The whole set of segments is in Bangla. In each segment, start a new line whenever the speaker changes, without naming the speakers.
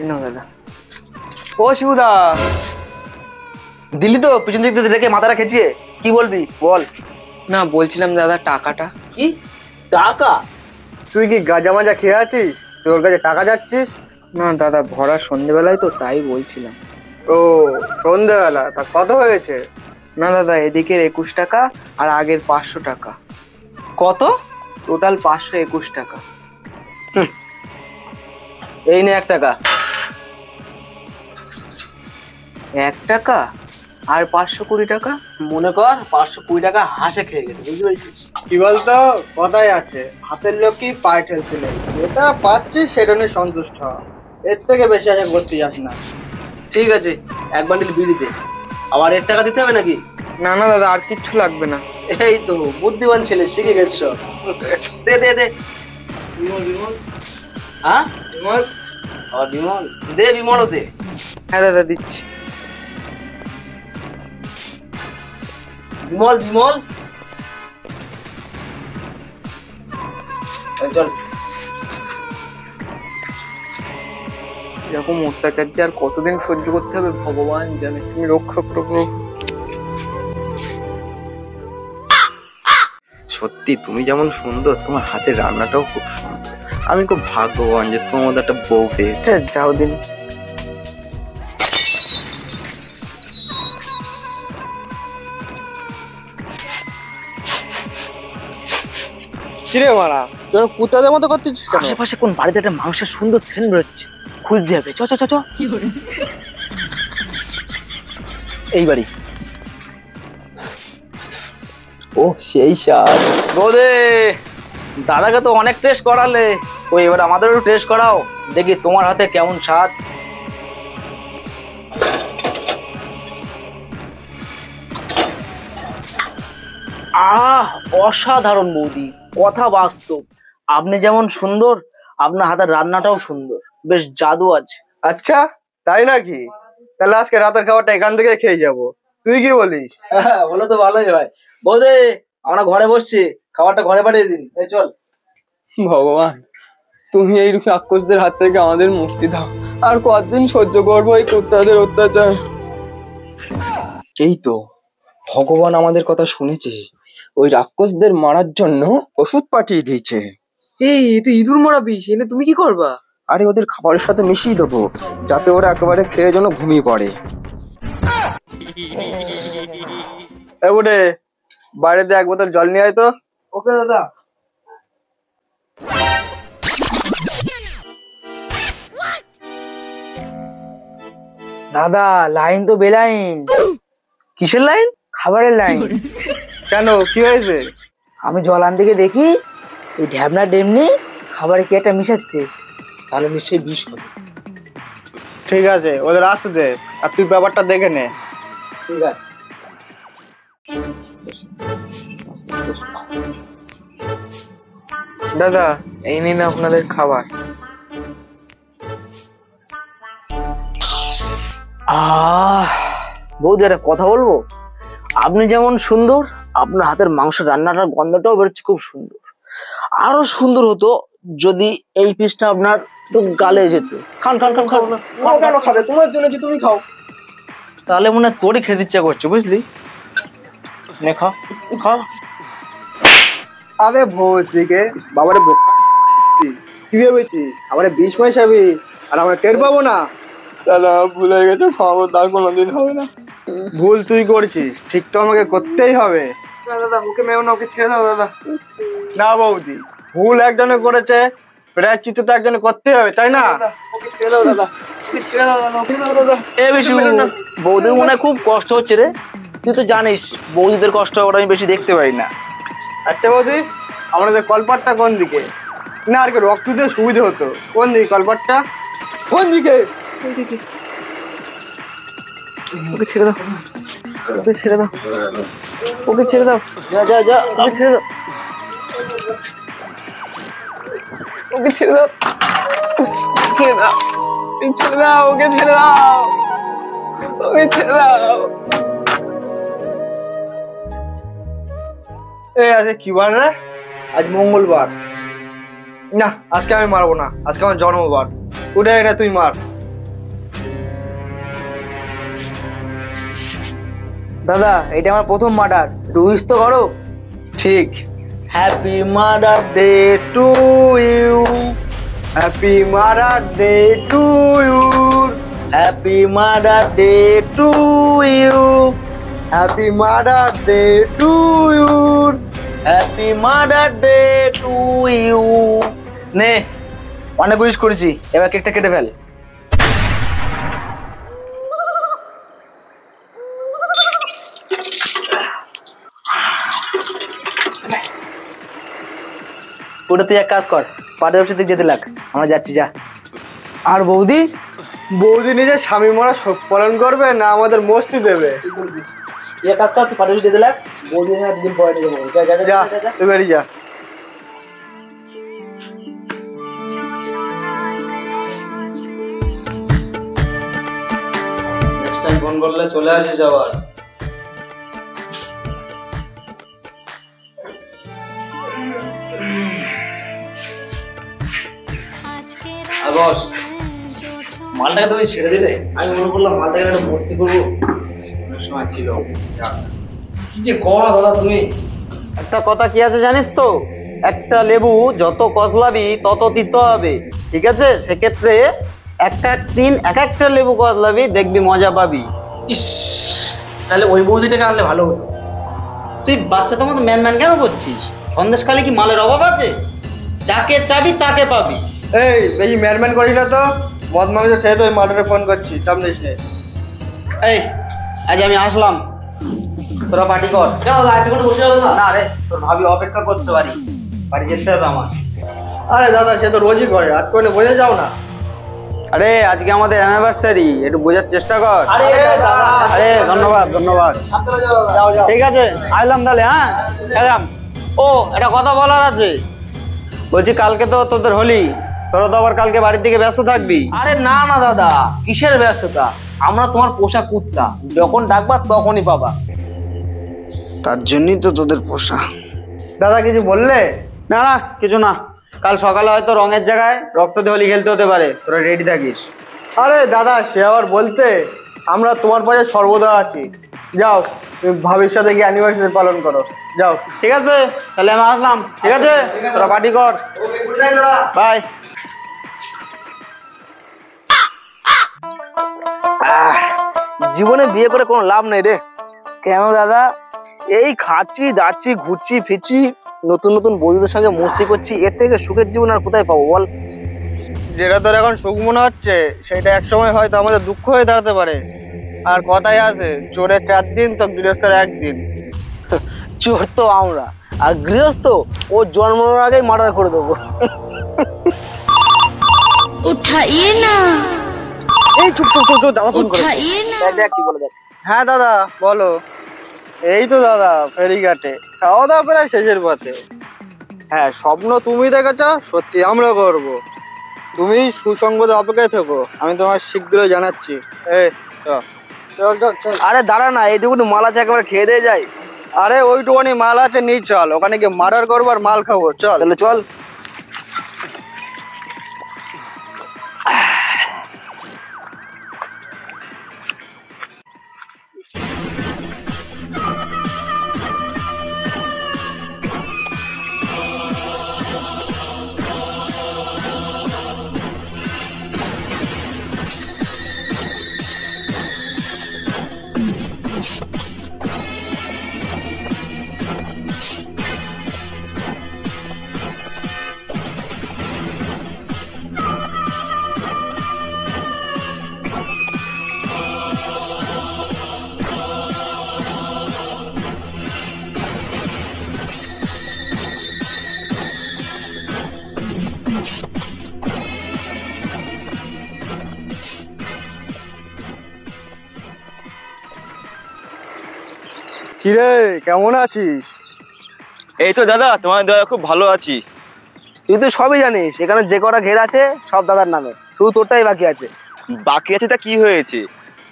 না দাদা। ও শিবুদা, দিল্লি তো পিছন দিক থেকে রেখে মাথাটা খেঁচিয়ে, কি বলবি বল? না বলছিলাম দাদা টাকাটা। কি টাকা?
তুই কি গাঁজা মাজা খেয়ে আছিস? তোর কাছে টাকা যাচ্ছিস?
না দাদা, ভরা সন্ধ্যেবেলায় তো, তাই বলছিলাম।
ও, সন্ধ্যাবেলা? তা কত হয়েছে?
না দাদা, এদিকের 21 টাকা আর আগের 500 টাকা। কত? টোটাল 521 টাকা।
এই নে 1 টাকা।
1 টাকা আর 520 টাকা? মনে কর 520 টাকা হাসে খেয়ে গেছে, বুঝতে পেরেছিস?
কি বলতো, কথাই আছে, হাতের লোক কি পায়ে ঠেলতে নেই। যেটা পাচ্ছিস সেটা নিয়ে সন্তুষ্ট হ, এর থেকে বেশি আশা করতে যাস না।
ঠিক আছে, 1 বান্ডিল বিড়ি দে। আবার 1 টাকা দিতে হবে নাকি? না না দাদা, আর কিচ্ছু লাগবে না। এই তো বুদ্ধিমান ছেলে, শিখে গেছ সব। দে দে দে। বিমল বিমল, হ্যাঁ বিমল, আর বিমল দে, বিমলও দে। হ্যাঁ দাদা দিচ্ছি। বিমল বিমল, চল। এরকম অত্যাচার যে আর কতদিন সহ্য করতে হবে ভগবান জানে, তুমি রক্ষা করো।
সত্যি তুমি যেমন সুন্দর, তোমার হাতের রান্নাটাও খুব সুন্দর। আমি খুব ভাগ্যবান যে তোমার মধ্যে একটা বউ পেয়েছে।
যাও দিন।
কিরে মারা, তোর কুত্তাদের মতো করতেছিস কেন?
আশেপাশে কোন বাড়িতে একটা মাংসের সুন্দর সেন্ট বেরোচ্ছে, খুঁজতে হবে। চ চ চ চ। এই বাড়ি।
ও সেই স্বাদ।
বোধে দাদাকে তো অনেক টেস্ট করালে, ওই এবার আমাদেরও একটু টেস্ট করাও, দেখি তোমার হাতে কেমন স্বাদ। অসাধারণ বৌদি, কথা বাস্তব। আপনি যেমন সুন্দর, আপনার হাতের রান্নাটাও সুন্দর, বেশ জাদু আছে।
আচ্ছা, তাই নাকি? তাহলে আজকে রাতের খাবারটা এখান থেকে খেয়ে যাব, তুই কি বলিস?
হ্যাঁ বলো তো, ভালোই হয়। বৌদি, আমরা ঘরে বসছি, খাবারটা ঘরে পাঠিয়ে দিন। এই চল।
ভগবান, তুমি এই রাক্ষসদের হাত থেকে আমাদের মুক্তি দাও। আর কতদিন সহ্য করবো এই কুত্তাদের অত্যাচার? এই তো ভগবান আমাদের কথা শুনেছে, ওই রাক্ষসদের মারার জন্য ওষুধ পাঠিয়ে দিয়েছে।
এই তুই ইঁদুর মারা বিষ এনে তুমি কি করবা?
আরে ওদের খাবারের সাথে মিশিয়ে দেবো, যাতে ওরা একেবারে খেয়ে যেন ঘুমিয়ে পড়ে।
এবারে বাইরেতে 1 বোতল জল নিয়ে আয় তো।
ওকে দাদা। দাদা লাইন তো বেলাইন। কিসের লাইন? খাবারের লাইন।
কেন, কি হয়েছে?
আমি জল আনতে গিয়ে দেখি ওই ঢ্যাবনা ডেমনি খাবারে কি একটা মিশাচ্ছে, তাহলে নিশ্চয়ই বিষ হবে।
ঠিক আছে, ওদের আসতে দে, আর তুই ব্যাপারটা দেখে নে।
ঠিক আছে। দাদা এই নিন আপনাদের খাবার। বৌদি একটা কথা বলবো? আপনি যেমন সুন্দর, আপনার হাতের মাংস রান্নাটার গন্ধটাও বেরোচ্ছে খুব সুন্দর। আরো সুন্দর হতো যদি এই পিসটা আপনার একটু গালে যেত। খান খান খান খান।
কেন খাবে? তোমার জন্য যে তুমি খাও।
তাহলে মনে হয় তোরই খেতে ইচ্ছা করছে, বুঝলি? নে খা খা।
আবে ভোসরিকে বাবারে বোকা কি ভেবেছি খাবারে 20 পয়সা হবে আর আমরা টের পাবো না?
দাদা ভুল হয়ে গেছে, খাওয়াবো, তার কোনোদিন হবে না।
ভুল তুই করছিস, ঠিক তো আমাকে করতেই হবে।
না দাদা, ওকে মেও না, ওকে ছেড়ে দাও দাদা।
না বৌদি, ভুল একজনে করেছে, প্রায়শ্চিত্ত তো একজনে করতেই হবে, তাই না?
ওকে ছেড়ে দাও দাদা, ওকে ছেড়ে দাও দাদা, ওকে দাও দাদা। এ বিশু, বৌদির মনে হয় খুব কষ্ট হচ্ছে রে। তুই তো জানিস বৌদিদের কষ্ট ওটা আমি বেশি দেখতে পাই না।
আচ্ছা বৌদি, আমাদের কলপাটটা কোন দিকে? না আর কি রক্ত দিয়ে সুবিধা হতো। কোন দিকে কলপাটটা? কোন দিকে?
ওকে ছেড়ে দাও, ওকে ছেড়ে দাও, ওকে ছেড়ে দাও। যা যা যা, ওকে ছেড়ে দাও, ওকে ছেড়ে দাও, ছেড়ে দাও, ছেড়ে দাও, ওকে ছেড়ে দাও, ওকে ছেড়ে দাও।
এই আজকে কি বার রে?
আজ মঙ্গলবার।
না, আজকে আমি মারবো না, আজকে আমার জন্মবার। উঠে এটা তুই মার। দাদা এটা আমার প্রথম মার্ডার, একটু উইশ তো করো।
ঠিক। Happy mother day to you,
happy murder day to you,
happy mother day to you,
happy murder day to you.
Happy mother day to you. নে, অনেক উইশ করেছি, এবার কেকটা কেটে ফেল। ওটা তুই এক কাজ কর, পাটের অফিসে যেতে লাগ, আমরা যাচ্ছি, যা।
আর বৌদি? বৌদি নিজে স্বামী মরা শোক পালন করবে না আমাদের মস্তি দেবে?
তুই এক কাজ কর, তুই পাটের অফিসে যেতে লাগ, বৌদি না দুদিন পরে নিয়ে যাবো। যা যা
যা
যা যা, যা।
তুই বেরিয়ে যা।
নেক্সট টাইম ফোন করলে চলে আসিস আবার।
আগস, মালটাকে তুমি ছেড়ে দিলে, আমি মনে করলাম মালটাকে একটা মস্তি করবো, অনেক সময় ছিল। কি যে করো দাদা তুমি।
একটা কথা কি আছে জানিস তো, একটা লেবু যত কসলাবি তত তিতো হবে, ঠিক আছে? সেক্ষেত্রে এক দিন এক একটা লেবু কসলাবি, দেখবি মজা পাবি।
ইস, তাহলে ওই বৌদিটাকে আনলে ভালো হতো।
তুই বাচ্চাদের মতো ম্যান ম্যান কেন করছিস? সন্দেশখালী কি মালের অভাব আছে? যাকে চাবি তাকে পাবি।
এই বেশি ম্যানম্যান করিস না তো, মদ মাংস খেয়ে তো ওই মার্ডারে ফোন করছি, চাপ নিস নে।
এই আজ আমি আসলাম, তোরা পার্টি কর।
কেন দাদা, একটু করে বসে গেল না?
না রে, তোর ভাবি অপেক্ষা করছে বাড়ি, বাড়ি যেতে হবে আমার।
আরে দাদা সে তো রোজই করে, আর করে বোঝে যাও না।
আরে আজকে আমাদের অ্যানিভার্সারি, একটু বোঝার চেষ্টা কর।
আরে দাদা,
আরে ধন্যবাদ ধন্যবাদ,
সাবধানে যাও দাদা।
যাও যাও।
ঠিক আছে আইলাম তাহলে। হ্যাঁ এলাম। ও একটা কথা বলার আছে, বলছি কালকে তো তোদের হোলি, তোরা তো আবার কালকে বাড়ির দিকে ব্যস্ত থাকবি।
আরে না না দাদা, কিসের ব্যস্ততা, আমরা তোমার পোষা কুত্তা, যখন ডাকবা তখনই পাবা।
তার জন্যই তো তোদের পোষা।
দাদা কিছু বললে?
না না কিছু না, কাল সকালে হয়তো রঙের জায়গায় রক্ত দিয়ে হোলি খেলতে হতে পারে, তোরা রেডি থাকিস।
আরে দাদা সে আবার বলতে, আমরা তোমার পাশে সর্বদা আছি। যাও তুমি ভাবির সাথে গিয়ে অ্যানিভার্সারি পালন করো, যাও।
ঠিক আছে তাহলে আমি আসলাম, ঠিক আছে? তোরা পার্টি কর, বাই।
জীবনে বিয়ে করে কোনো লাভ নেই রে।
কেন দাদা?
এই খাচ্ছি দাচ্ছি ঘুরছি ফিরছি, নতুন নতুন বন্ধুদের সঙ্গে মস্তি করছি, এর থেকে সুখের জীবন আর কোথায় পাবো বল?
যেটা তোর এখন সুখ মনে হচ্ছে সেটা একসময় হয়তো আমাদের দুঃখ হয়ে দাঁড়াতে পারে। আর কথাই আছে, চোরের 4 দিন তো গৃহস্থের 1 দিন।
চোর তো আমরা, আর গৃহস্থ ও জন্মানোর আগেই মার্ডার করে দেবো।
उठाइए ना,
এই চুপ চুপ চুপ চুপ, দাদা ফোন করে।
उठाइए ना।
দেখ দেখ কি বলে দেখ।
হ্যাঁ দাদা বলো। এই তো দাদা ফেরিঘাটে, খাওয়া দাওয়া প্রায় শেষের পথে। হ্যাঁ স্বপ্ন তুমি দেখেছ, সত্যি আমরা করব। তুমি সুসংবাদে অপেক্ষায় থেকো, আমি তোমার শীঘ্রই জানাচ্ছি। চল চল চল চল।
আরে দাঁড়া না, এইটুকুনি মাল আছে, একেবারে খেয়ে দিয়ে যাই।
আরে ওইটুখানি মাল আছে, নিয়ে চল, ওখানে গিয়ে মার্ডার করবো আর মাল খাবো, চল।
তাহলে চল।
কিরে কেমন আছিস?
এই তো দাদা, তোমার দয়া খুব ভালো আছি।
তুই তো সবই জানিস, এখানে যে কটা ঘের আছে সব দাদার নামে, শুধু তোরটাই বাকি আছে।
বাকি আছে তা কি হয়েছে?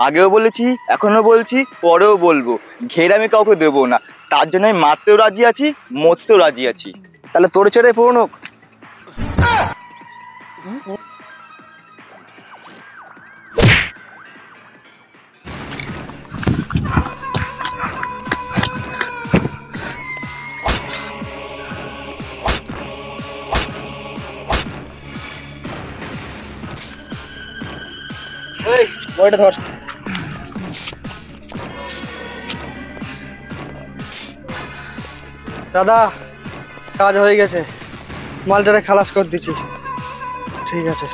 আগেও বলেছি, এখনো বলছি, পরেও বলবো, ঘের আমি কাউকে দেবো না। তার জন্য আমি মারতেও রাজি আছি, মরতেও রাজি আছি।
তাহলে তোর ছেড়ে পূরণ হোক।
এই বইটা ধর। দাদা কাজ হয়ে গেছে, মালটারে খালাস করে দিচ্ছি। ঠিক আছে।